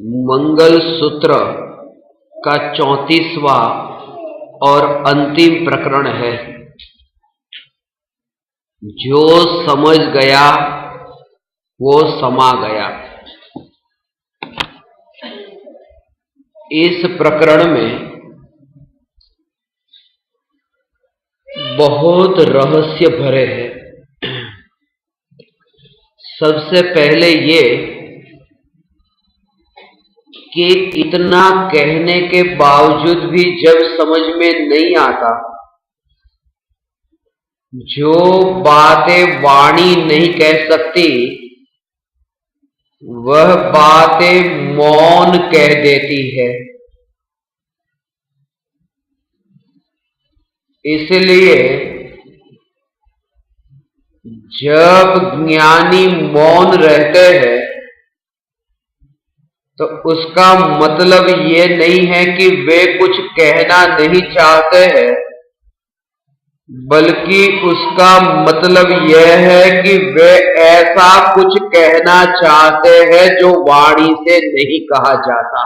मंगल सूत्र का 34वां और अंतिम प्रकरण है। जो समझ गया वो समा गया। इस प्रकरण में बहुत रहस्य भरे हैं। सबसे पहले ये कि इतना कहने के बावजूद भी जब समझ में नहीं आता, जो बातें वाणी नहीं कह सकती वह बातें मौन कह देती है। इसलिए जब ज्ञानी मौन रहते हैं तो उसका मतलब ये नहीं है कि वे कुछ कहना नहीं चाहते हैं, बल्कि उसका मतलब यह है कि वे ऐसा कुछ कहना चाहते हैं जो वाणी से नहीं कहा जाता।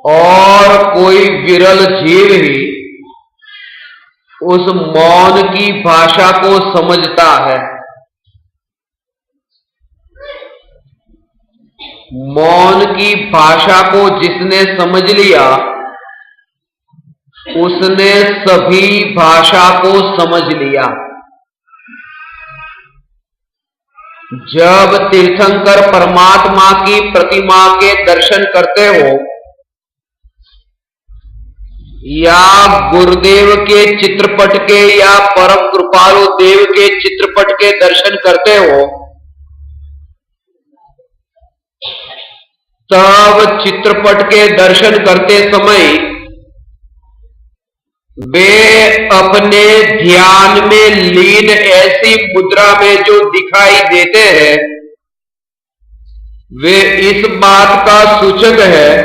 और कोई विरल जीव ही उस मौन की भाषा को समझता है। मौन की भाषा को जिसने समझ लिया उसने सभी भाषा को समझ लिया। जब तीर्थंकर परमात्मा की प्रतिमा के दर्शन करते हो या गुरुदेव के चित्रपट के या परम कृपालु देव के चित्रपट के दर्शन करते हो, तब चित्रपट के दर्शन करते समय वे अपने ध्यान में लीन ऐसी मुद्रा में जो दिखाई देते हैं, वे इस बात का सूचक है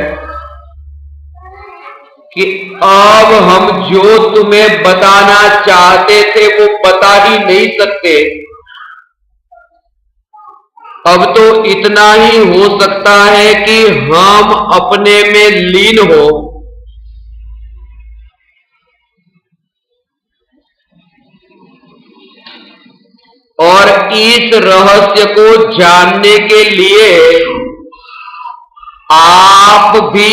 कि अब हम जो तुम्हें बताना चाहते थे वो बता ही नहीं सकते। अब तो इतना ही हो सकता है कि हम अपने में लीन हो और इस रहस्य को जानने के लिए आप भी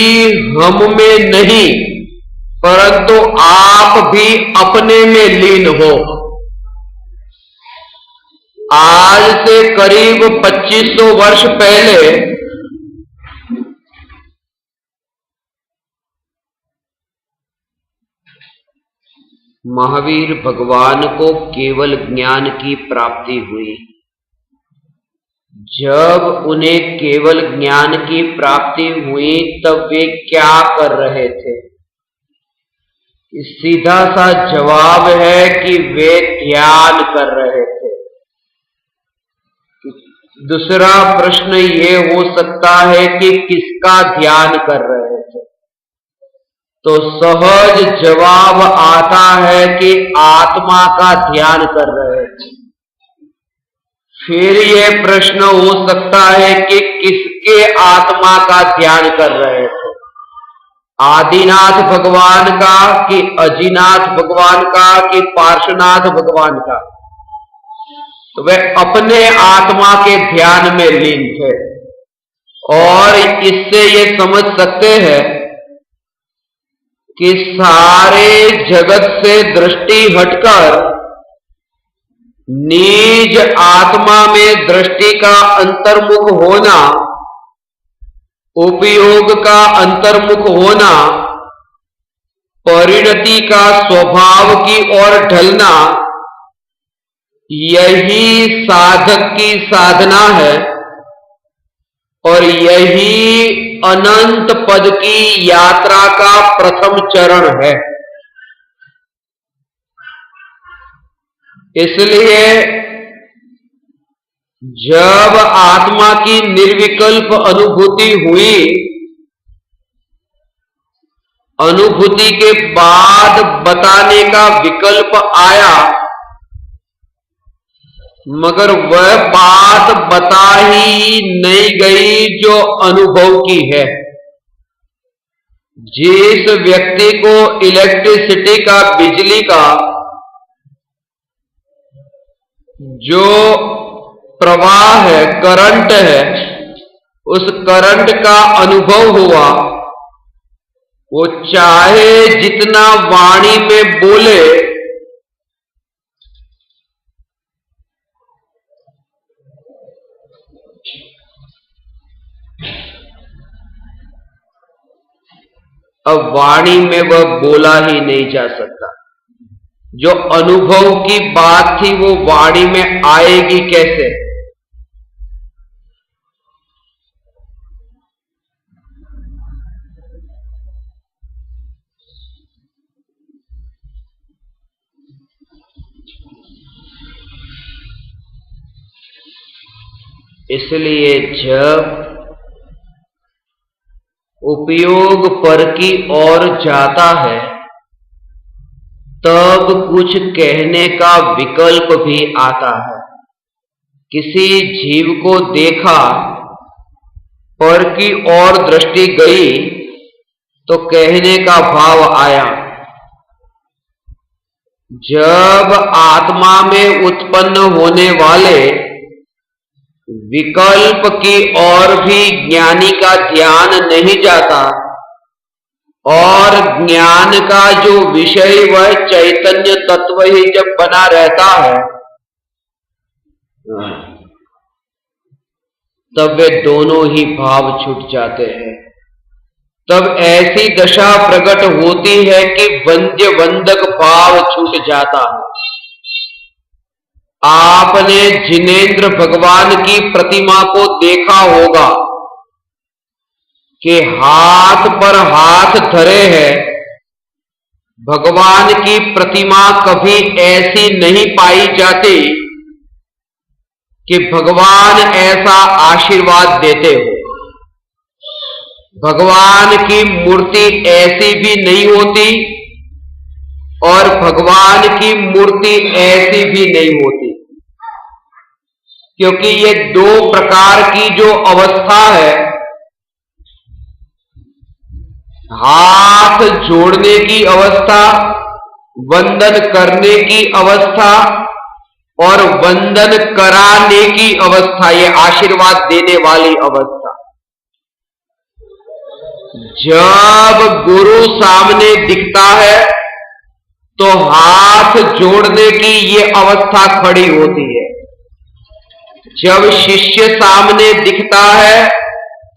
हम में नहीं परंतु आप भी अपने में लीन हो। आज से करीब 2500 वर्ष पहले महावीर भगवान को केवल ज्ञान की प्राप्ति हुई। जब उन्हें केवल ज्ञान की प्राप्ति हुई तब वे क्या कर रहे थे? सीधा सा जवाब है कि वे ध्यान कर रहे थे। दूसरा प्रश्न ये हो सकता है कि किसका ध्यान कर रहे थे? तो सहज जवाब आता है कि आत्मा का ध्यान कर रहे थे। फिर यह प्रश्न हो सकता है कि किसके आत्मा का ध्यान कर रहे थे? आदिनाथ भगवान का कि अजिनाथ भगवान का कि पार्श्वनाथ भगवान का? तो वे अपने आत्मा के ध्यान में लीन थे। और इससे ये समझ सकते हैं कि सारे जगत से दृष्टि हटकर निज आत्मा में दृष्टि का अंतर्मुख होना, उपयोग का अंतर्मुख होना, परिणति का स्वभाव की ओर ढलना, यही साधक की साधना है और यही अनंत पद की यात्रा का प्रथम चरण है। इसलिए जब आत्मा की निर्विकल्प अनुभूति हुई, अनुभूति के बाद बताने का विकल्प आया मगर वह बात बता ही नहीं गई जो अनुभव की है। जिस व्यक्ति को इलेक्ट्रिसिटी का, बिजली का जो प्रवाह है, करंट है, उस करंट का अनुभव हुआ, वो चाहे जितना वाणी में बोले, अब वाणी में वह बोला ही नहीं जा सकता। जो अनुभव की बात थी वो वाणी में आएगी कैसे? इसलिए जब उपयोग पर की ओर जाता है तब कुछ कहने का विकल्प भी आता है। किसी जीव को देखा, पर की ओर दृष्टि गई तो कहने का भाव आया। जब आत्मा में उत्पन्न होने वाले विकल्प की ओर भी ज्ञानी का ध्यान नहीं जाता और ज्ञान का जो विषय वह चैतन्य तत्व ही जब बना रहता है, तब वे दोनों ही भाव छूट जाते हैं। तब ऐसी दशा प्रकट होती है कि वंद्य वंदक भाव छूट जाता है। आपने जिनेंद्र भगवान की प्रतिमा को देखा होगा कि हाथ पर हाथ धरे है। भगवान की प्रतिमा कभी ऐसी नहीं पाई जाती कि भगवान ऐसा आशीर्वाद देते हो। भगवान की मूर्ति ऐसी भी नहीं होती और भगवान की मूर्ति ऐसी भी नहीं होती, क्योंकि ये दो प्रकार की जो अवस्था है, हाथ जोड़ने की अवस्था, वंदन करने की अवस्था और वंदन कराने की अवस्था, ये आशीर्वाद देने वाली अवस्था। जब गुरु सामने दिखता है तो हाथ जोड़ने की ये अवस्था खड़ी होती है। जब शिष्य सामने दिखता है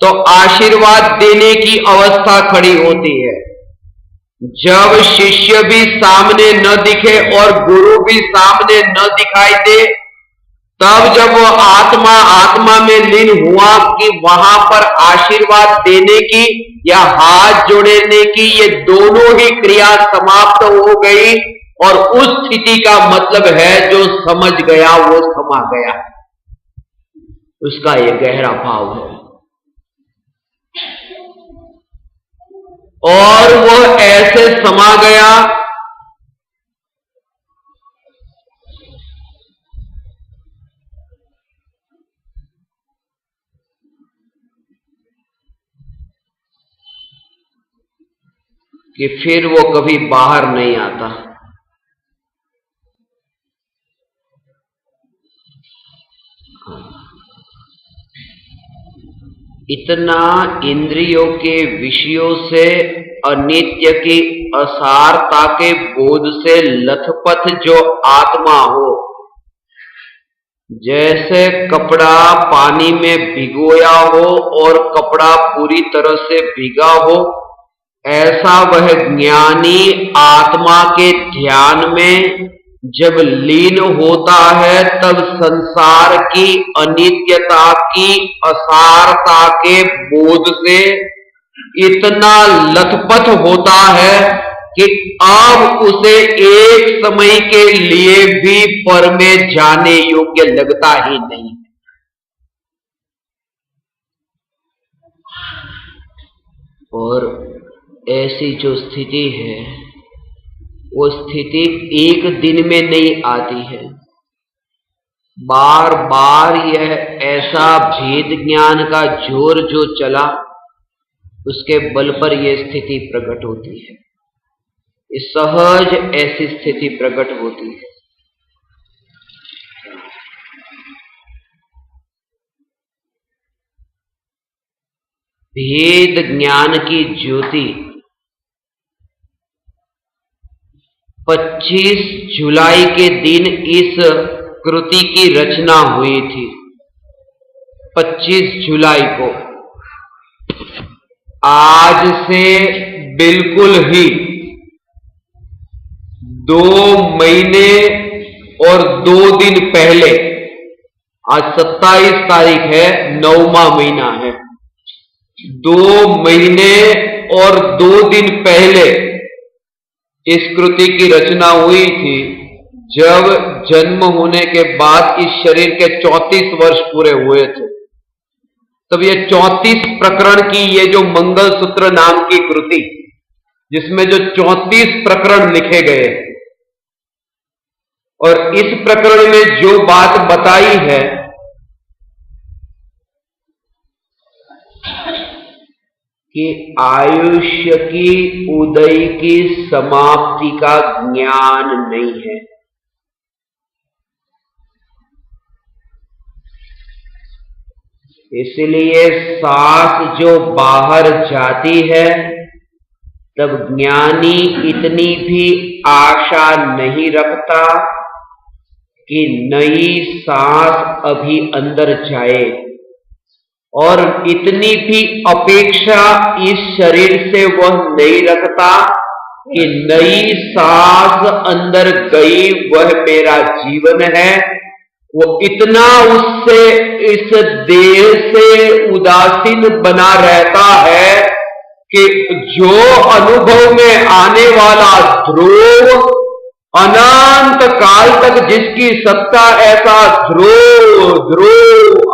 तो आशीर्वाद देने की अवस्था खड़ी होती है। जब शिष्य भी सामने न दिखे और गुरु भी सामने न दिखाई दे, तब जब वो आत्मा में लीन हुआ कि वहां पर आशीर्वाद देने की या हाथ जोड़ने की ये दोनों ही क्रिया समाप्त हो गई, और उस स्थिति का मतलब है जो समझ गया वो समा गया। उसका ये गहरा भाव है। और वो ऐसे समा गया कि फिर वो कभी बाहर नहीं आता। इतना इंद्रियों के विषयों से, अनित्य की असारता के बोध से लथपथ जो आत्मा हो, जैसे कपड़ा पानी में भिगोया हो और कपड़ा पूरी तरह से भीगा हो, ऐसा वह ज्ञानी आत्मा के ध्यान में जब लीन होता है तब संसार की अनित्यता की असारता के बोध से इतना लथपथ होता है कि अब उसे एक समय के लिए भी पर में जाने योग्य लगता ही नहीं। और ऐसी जो स्थिति है वो स्थिति एक दिन में नहीं आती है। बार बार यह ऐसा भेद ज्ञान का जोर जो चला, उसके बल पर यह स्थिति प्रकट होती है। इस सहज ऐसी स्थिति प्रकट होती है। भेद ज्ञान की ज्योति 25 जुलाई के दिन इस कृति की रचना हुई थी। 25 जुलाई को, आज से बिल्कुल ही 2 महीने और 2 दिन पहले, आज 27 तारीख है, 9वां महीना है, 2 महीने और 2 दिन पहले इस कृति की रचना हुई थी, जब जन्म होने के बाद इस शरीर के 34 वर्ष पूरे हुए थे। तब ये 34 प्रकरण की ये जो मंगल सूत्र नाम की कृति, जिसमें जो 34 प्रकरण लिखे गए, और इस प्रकरण में जो बात बताई है कि आयुष्य की उदय की समाप्ति का ज्ञान नहीं है। इसलिए सांस जो बाहर जाती है, तब ज्ञानी इतनी भी आशा नहीं रखता कि नई सांस अभी अंदर जाए, और इतनी भी अपेक्षा इस शरीर से वह नहीं रखता कि नई सांस अंदर गई वह मेरा जीवन है। वो इतना उससे, इस देह से उदासीन बना रहता है कि जो अनुभव में आने वाला ध्रुव, अनंत काल तक जिसकी सत्ता, ऐसा ध्रुव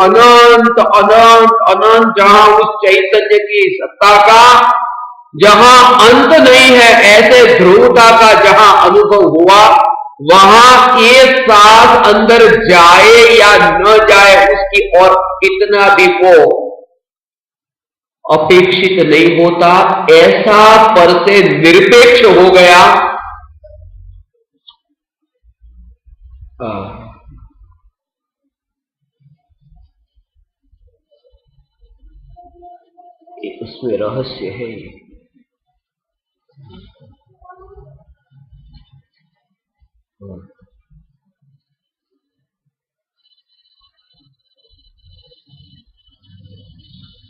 अनंत अनंत अनंत, जहां उस चैतन्य की सत्ता का जहां अंत नहीं है, ऐसे ध्रुवता का जहां अनुभव हुआ, वहां एक सांस अंदर जाए या न जाए, उसकी और कितना भी वो अपेक्षित नहीं होता। ऐसा पर से निरपेक्ष हो गया। उसमें रहस्य है।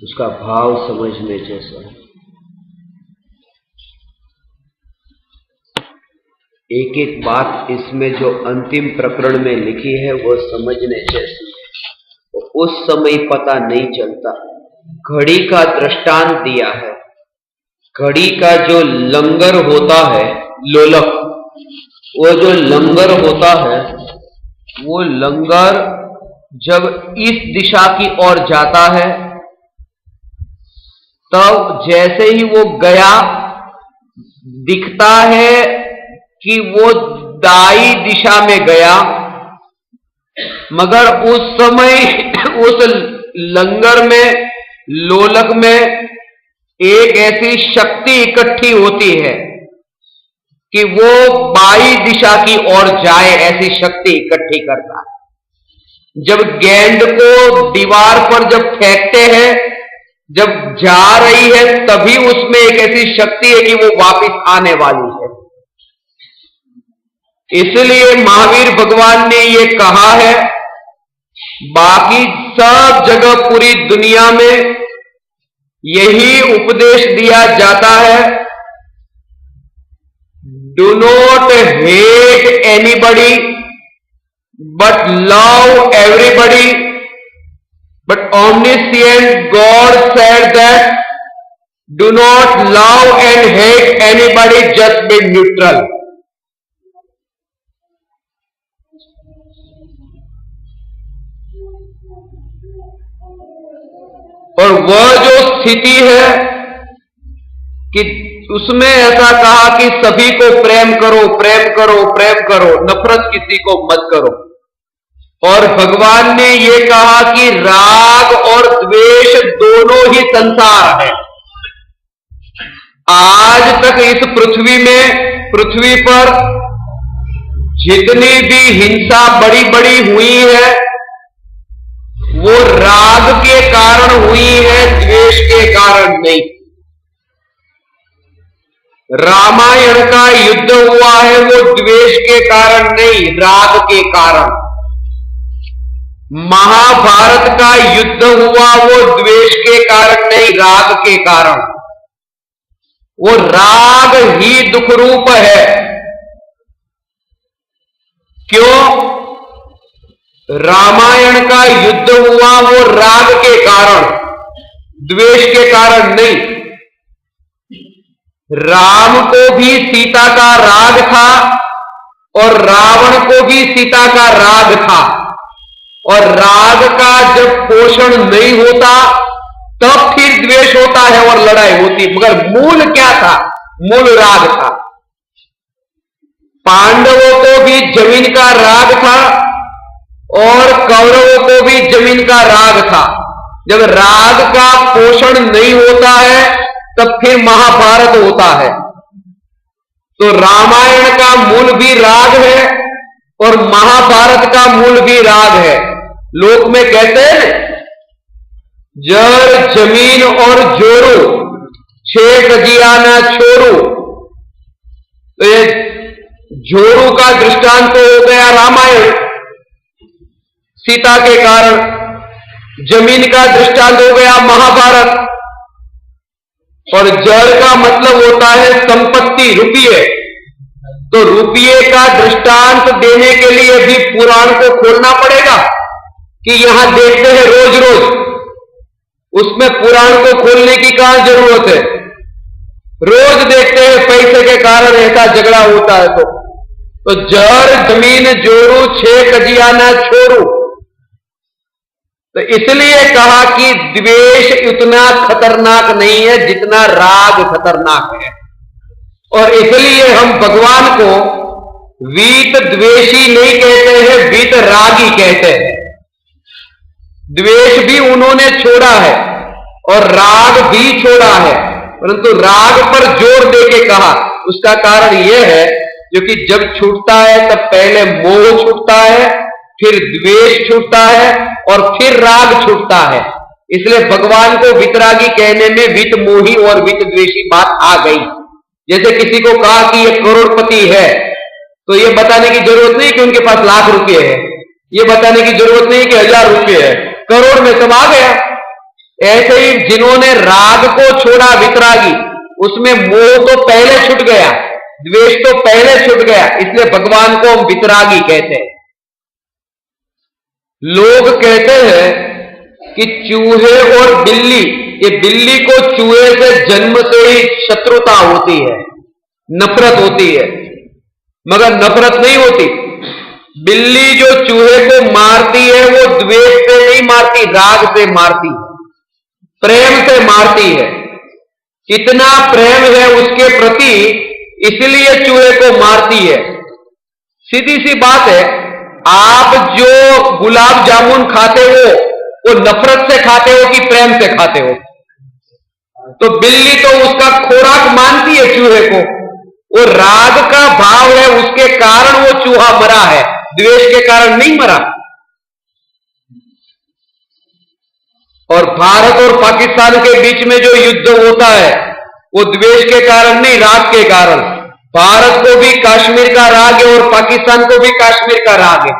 उसका भाव समझने जैसा है। एक एक बात इसमें जो अंतिम प्रकरण में लिखी है वो समझने जैसी है। उस समय पता नहीं चलता। घड़ी का दृष्टांत दिया है। घड़ी का जो लंगर होता है, लोलक, वो जो लंगर होता है, वो लंगर जब इस दिशा की ओर जाता है, तब जैसे ही वो गया, दिखता है कि वो दाई दिशा में गया, मगर उस समय उस लंगर में, लोलक में एक ऐसी शक्ति इकट्ठी होती है कि वो बाई दिशा की ओर जाए, ऐसी शक्ति इकट्ठी करता है। जब गेंद को दीवार पर जब फेंकते हैं, जब जा रही है, तभी उसमें एक ऐसी शक्ति है कि वो वापस आने वाली है। इसलिए महावीर भगवान ने ये कहा है, बाकी सब जगह पूरी दुनिया में यही उपदेश दिया जाता है, do not hate anybody but love everybody, but omniscient God said that do not love and hate anybody, just be neutral. और वह जो स्थिति है कि उसमें ऐसा कहा कि सभी को प्रेम करो, प्रेम करो, प्रेम करो, नफरत किसी को मत करो। और भगवान ने ये कहा कि राग और द्वेष दोनों ही संसार है। आज तक इस पृथ्वी पर जितनी भी हिंसा बड़ी बड़ी हुई है वो राग के कारण हुई है, द्वेष के कारण नहीं। रामायण का युद्ध हुआ है वो द्वेष के कारण नहीं, राग के कारण। महाभारत का युद्ध हुआ वो द्वेष के कारण नहीं, राग के कारण। वो राग ही दुख रूप है। क्यों? रामायण का युद्ध हुआ वो राग के कारण, द्वेष के कारण नहीं। राम को भी सीता का राग था और रावण को भी सीता का राग था, और राग का जब पोषण नहीं होता तब फिर द्वेष होता है और लड़ाई होती। मगर मूल क्या था? मूल राग था। पांडवों को भी जमीन का राग था और कौरवों को भी जमीन का राग था। जब राग का पोषण नहीं होता है तब फिर महाभारत होता है। तो रामायण का मूल भी राग है और महाभारत का मूल भी राग है। लोक में कहते हैं जर जमीन और जोरू, 6 गजिया न छोड़ू। तो ये जोरू का दृष्टांत तो हो गया रामायण सीता के कारण, जमीन का दृष्टांत हो गया महाभारत। और जड़ का मतलब होता है संपत्ति, रुपये। तो रुपये का दृष्टांत देने के लिए भी पुराण को खोलना पड़ेगा कि यहां देखते हैं रोज रोज, उसमें पुराण को खोलने की कहां जरूरत है? रोज देखते हैं पैसे के कारण ऐसा झगड़ा होता है। तो जड़ जमीन जोरू, 6 गजिया न छोड़ू। तो इसलिए कहा कि द्वेष उतना खतरनाक नहीं है जितना राग खतरनाक है। और इसलिए हम भगवान को वीत द्वेषी नहीं कहते हैं, वीत रागी कहते हैं। द्वेष भी उन्होंने छोड़ा है और राग भी छोड़ा है, परंतु राग पर जोर देके कहा। उसका कारण यह है क्योंकि जब छूटता है तब पहले मोह छूटता है, फिर द्वेष छूटता है और फिर राग छूटता है। इसलिए भगवान को वितरागी कहने में वित मोही और वित द्वेषी बात आ गई। जैसे किसी को कहा कि ये करोड़पति है तो ये बताने की जरूरत नहीं कि उनके पास लाख रुपए है, ये बताने की जरूरत नहीं कि 1000 रुपए है, करोड़ में सब आ गया। ऐसे ही जिन्होंने राग को छोड़ा वितरागी, उसमें मोह तो पहले छूट गया, द्वेष तो पहले छूट गया, इसलिए भगवान को हम वितरागी कहते हैं। लोग कहते हैं कि चूहे और बिल्ली, ये बिल्ली को चूहे से जन्म से ही शत्रुता होती है, नफरत होती है, मगर नफरत नहीं होती। बिल्ली जो चूहे को मारती है वो द्वेष से नहीं मारती, राग से मारती है, प्रेम से मारती है। इतना प्रेम है उसके प्रति, इसलिए चूहे को मारती है। सीधी सी बात है, आप जो गुलाब जामुन खाते हो वो नफरत से खाते हो कि प्रेम से खाते हो? तो बिल्ली तो उसका खोराक मानती है चूहे को, वो राग का भाव है, उसके कारण वो चूहा मरा है, द्वेष के कारण नहीं मरा। और भारत और पाकिस्तान के बीच में जो युद्ध होता है वो द्वेष के कारण नहीं, राग के कारण। भारत को भी कश्मीर का राग है और पाकिस्तान को भी कश्मीर का राग है।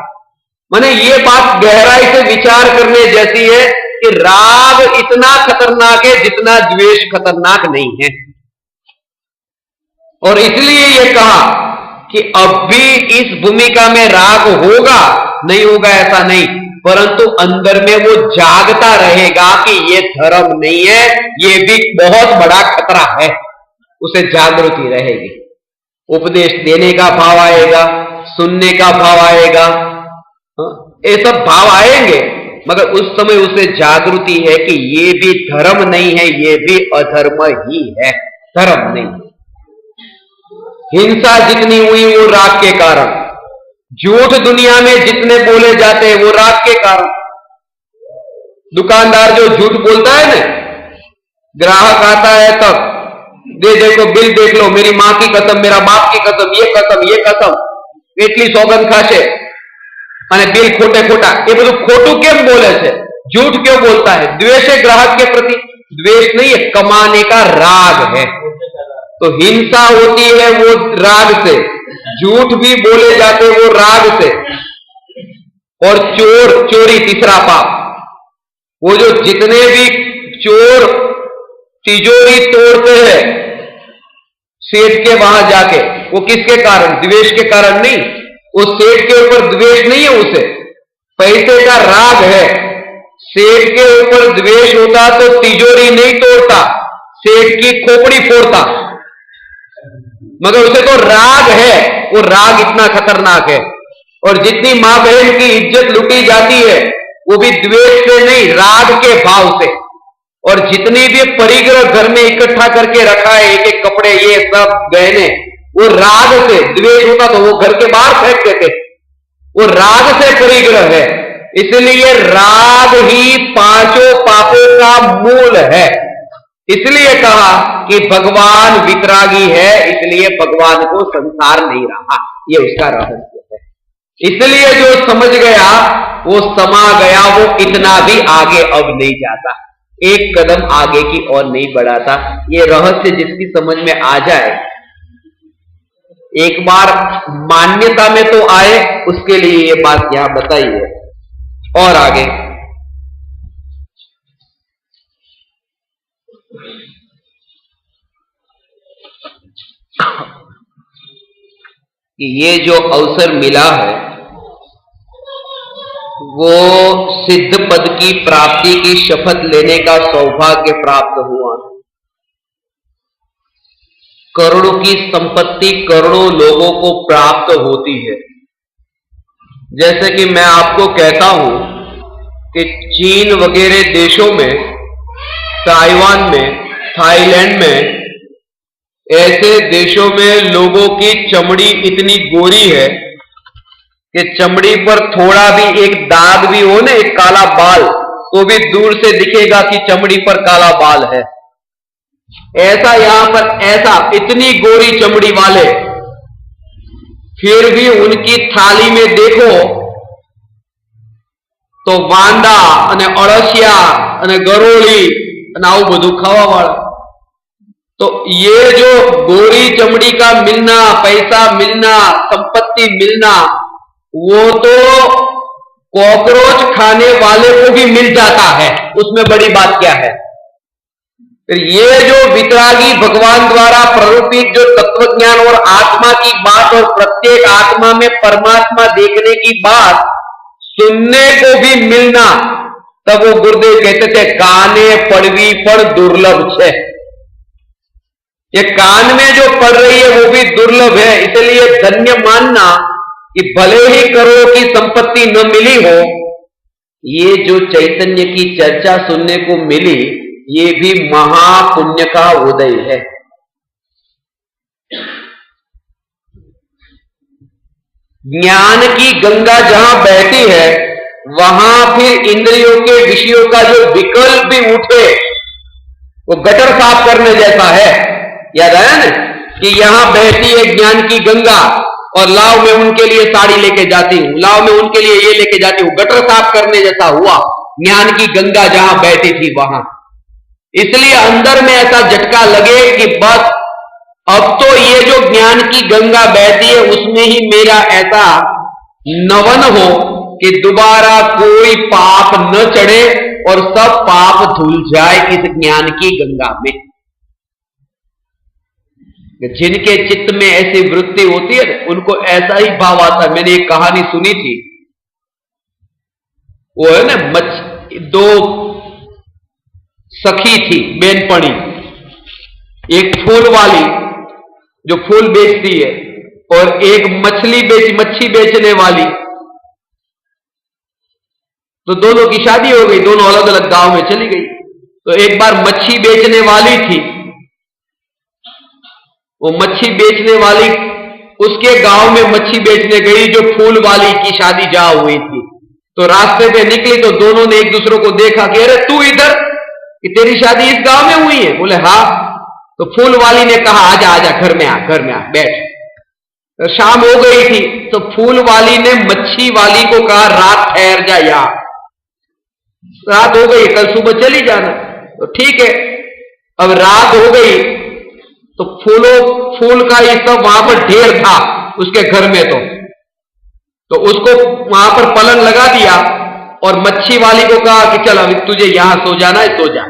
माने ये बात गहराई से विचार करने जैसी है कि राग इतना खतरनाक है जितना द्वेष खतरनाक नहीं है। और इसलिए ये कहा कि अब भी इस भूमिका में राग होगा, नहीं होगा ऐसा नहीं, परंतु अंदर में वो जागता रहेगा कि ये धर्म नहीं है, ये भी बहुत बड़ा खतरा है, उसे जागृति रहेगी। उपदेश देने का भाव आएगा, सुनने का भाव आएगा, ये सब भाव आएंगे, मगर उस समय उसे जागृति है कि ये भी धर्म नहीं है, ये भी अधर्म ही है, धर्म नहीं। हिंसा जितनी हुई वो राग के कारण, झूठ दुनिया में जितने बोले जाते हैं वो राग के कारण। दुकानदार जो झूठ बोलता है ना, ग्राहक आता है तब दे देखो बिल देख लो, मेरी मां की कसम, मेरा बाप की कसम, ये कसम ये कसम, એટલી સોગંદ ખાશે અને બિલ खोटे खोटा, ये બધું खोटू કેમ बोले છે? झूठ क्यों बोलता है? द्वेष है ग्राहक के प्रति? द्वेष नहीं है, कमाने का राग है। तो हिंसा होती है वो राग से, झूठ भी बोले जाते वो राग से। और चोरी तीसरा पाप, वो जो जितने भी चोर तिजोरी तोड़ते हैं सेठ के वहां जाके, वो किसके कारण? द्वेष के कारण नहीं। वो सेठ के ऊपर द्वेष नहीं है, उसे पैसे का राग है। सेठ के ऊपर द्वेष होता तो तिजोरी नहीं तोड़ता, सेठ की खोपड़ी फोड़ता, मगर उसे तो राग है। वो राग इतना खतरनाक है। और जितनी मां बहन की इज्जत लुटी जाती है वो भी द्वेष से नहीं, राग के भाव से। और जितनी भी परिग्रह घर में इकट्ठा करके रखा है, एक एक कपड़े, ये सब गहने, वो राग से। द्वेष होता तो वो घर के बाहर फेंक देते, वो राग से परिग्रह है। इसलिए राग ही पांचों पापों का मूल है। इसलिए कहा कि भगवान वितरागी है, इसलिए भगवान को संसार नहीं रहा, ये उसका रहस्य है। इसलिए जो समझ गया वो समा गया, वो इतना भी आगे अब नहीं जाता, एक कदम आगे की ओर नहीं बढ़ाता। ये रहस्य जिसकी समझ में आ जाए, एक बार मान्यता में तो आए, उसके लिए ये बात यहां बताई है। और आगे कि ये जो अवसर मिला है वो सिद्ध पद की प्राप्ति की शपथ लेने का सौभाग्य प्राप्त हुआ। करोड़ों की संपत्ति करोड़ों लोगों को प्राप्त होती है। जैसे कि मैं आपको कहता हूं कि चीन वगैरह देशों में, ताइवान में, थाईलैंड में, ऐसे देशों में लोगों की चमड़ी इतनी गोरी है कि चमड़ी पर थोड़ा भी एक दाग भी हो ना, एक काला बाल, तो भी दूर से दिखेगा कि चमड़ी पर काला बाल है। ऐसा यहां पर, ऐसा इतनी गोरी चमड़ी वाले, फिर भी उनकी थाली में देखो तो वांदा અને અળસિયા અને ગરોળી અને આવું બધું ખાવા વાળા। तो ये जो गोरी चमड़ी का मिलना, पैसा मिलना, संपत्ति मिलना, वो तो कॉकरोच खाने वाले को भी मिल जाता है, उसमें बड़ी बात क्या है? ये जो वितरागी भगवान द्वारा प्ररूपित जो तत्वज्ञान और आत्मा की बात और प्रत्येक आत्मा में परमात्मा देखने की बात सुनने को भी मिलना, तब वो गुरुदेव कहते थे काने पड़वी पर दुर्लभ है। ये कान में जो पड़ रही है वो भी दुर्लभ है। इसलिए धन्य मानना कि भले ही करोड़ों की संपत्ति न मिली हो, ये जो चैतन्य की चर्चा सुनने को मिली, ये भी महापुण्य का उदय है। ज्ञान की गंगा जहां बहती है, वहां फिर इंद्रियों के विषयों का जो विकल्प भी उठे, वो गटर साफ करने जैसा है। याद आया ना कि यहां बहती है ज्ञान की गंगा, और लाव में उनके लिए साड़ी लेके जाती हूं, लाव में उनके लिए ये लेके जाती हूं, गटर साफ करने जैसा हुआ ज्ञान की गंगा जहां बहती थी वहां। इसलिए अंदर में ऐसा झटका लगे कि बस अब तो ये जो ज्ञान की गंगा बहती है उसमें ही मेरा ऐसा नवन हो कि दोबारा कोई पाप न चढ़े और सब पाप धुल जाए इस ज्ञान की गंगा में। जिनके चित्त में ऐसी वृत्ति होती है उनको ऐसा ही भाव आता है। मैंने एक कहानी सुनी थी, वो है ना, दो सखी थी, बेनपणी, एक फूल वाली जो फूल बेचती है और एक मच्छी बेचने वाली। तो दोनों की शादी हो गई, दोनों अलग अलग गांव में चली गई। तो एक बार मच्छी बेचने वाली थी, वो मच्छी बेचने वाली उसके गांव में मच्छी बेचने गई जो फूल वाली की शादी जहां हुई थी। तो रास्ते पे निकली तो दोनों ने एक दूसरे को देखा कि अरे तू इधर, कि तेरी शादी इस गांव में हुई है? बोले हाँ। तो फूल वाली ने कहा आजा आजा, घर में आ बैठ। तो शाम हो गई थी तो फूल वाली ने मच्छी वाली को कहा रात ठहर जा, यहां रात हो गई, कल सुबह चली जाना। तो ठीक है। अब रात हो गई तो फूल का ये सब वहां पर ढेर था उसके घर में। तो उसको वहां पर पलंग लगा दिया और मच्छी वाली को कहा कि चल अभी तुझे यहां सो जाना है, सो जा।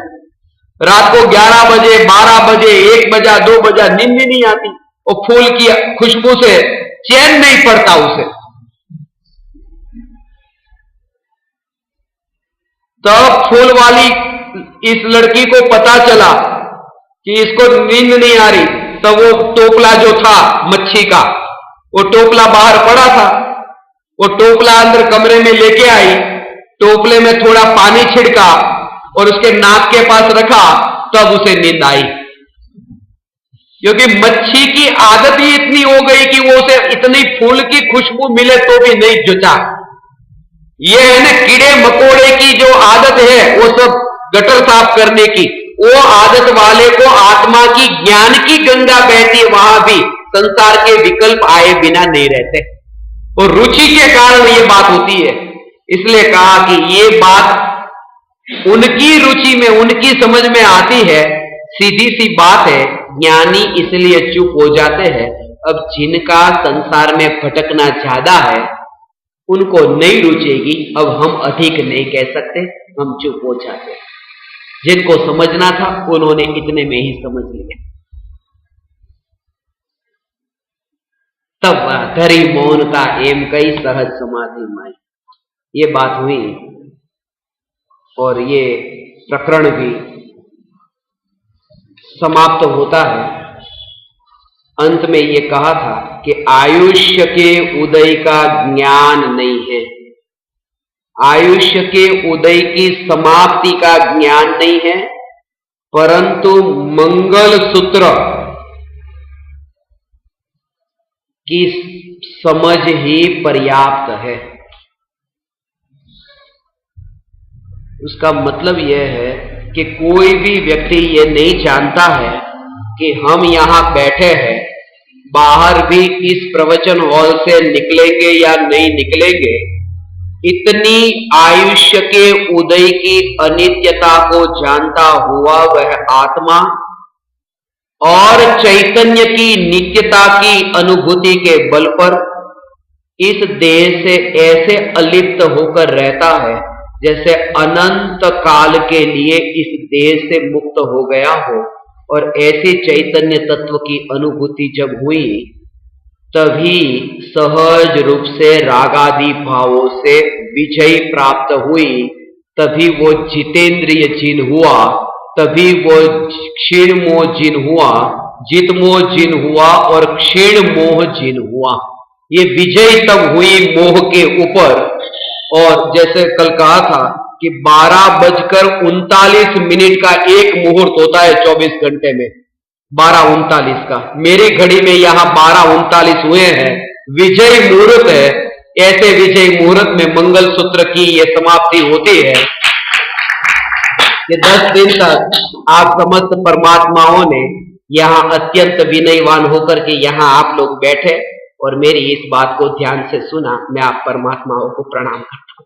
रात को 11 बजे, 12 बजे, 1 बजा, 2 बजा, नींद भी नहीं आती और फूल की खुशबू से चैन नहीं पड़ता उसे। तब फूल वाली इस लड़की को पता चला कि इसको नींद नहीं आ रही। तब वो टोपला जो था मच्छी का, वो टोपला बाहर पड़ा था, वो टोपला अंदर कमरे में लेके आई, टोपले में थोड़ा पानी छिड़का और उसके नाक के पास रखा, तब उसे नींद आई। क्योंकि मच्छी की आदत ही इतनी हो गई कि वो उसे इतनी फूल की खुशबू मिले तो भी नहीं जुचा। ये है ना कीड़े मकोड़े की जो आदत है, वो सब गटर साफ करने की, वो आदत वाले को आत्मा की ज्ञान की गंगा बहती, वहां भी संसार के विकल्प आए बिना नहीं रहते। और रुचि के कारण ये बात होती है। इसलिए कहा कि ये बात उनकी रुचि में, उनकी समझ में आती है, सीधी सी बात है। ज्ञानी इसलिए चुप हो जाते हैं। अब जिनका संसार में भटकना ज्यादा है उनको नहीं रुचेगी, अब हम अधिक नहीं कह सकते, हम चुप हो जाते। जिनको समझना था उन्होंने इतने में ही समझ लिया। तब धरी मौनता एम कई सहज समाधि माई, ये बात हुई और ये प्रकरण भी समाप्त होता है। अंत में ये कहा था कि आयुष्य के उदय का ज्ञान नहीं है, आयुष्य के उदय की समाप्ति का ज्ञान नहीं है, परंतु मंगल सूत्र की समझ ही पर्याप्त है। उसका मतलब यह है कि कोई भी व्यक्ति ये नहीं जानता है कि हम यहां बैठे हैं, बाहर भी इस प्रवचन हॉल से निकलेंगे या नहीं निकलेंगे, इतनी आयुष्य के उदय की अनित्यता को जानता हुआ वह आत्मा और चैतन्य की नित्यता की अनुभूति के बल पर इस देह से ऐसे अलिप्त होकर रहता है जैसे अनंत काल के लिए इस देह से मुक्त हो गया हो। और ऐसी चैतन्य तत्व की अनुभूति जब हुई तभी सहज रूप से रागादि भावों से विजय प्राप्त हुई, तभी वो जितेंद्रिय जिन हुआ, तभी वो क्षीण मोह जिन हुआ, जित मोह जिन हुआ और क्षीण मोह जिन हुआ। ये विजय तब हुई मोह के ऊपर। और जैसे कल कहा था कि 12:39 का एक मुहूर्त होता है 24 घंटे में, 12:39 का। मेरी घड़ी में यहां 12:39 हुए हैं, विजय मुहूर्त है। ऐसे विजय मुहूर्त में मंगल सूत्र की यह समाप्ति होती है कि 10 दिन तक आप समस्त परमात्माओं ने यहां अत्यंत विनयवान होकर के यहां आप लोग बैठे और मेरी इस बात को ध्यान से सुना। मैं आप परमात्माओं को प्रणाम करता हूं।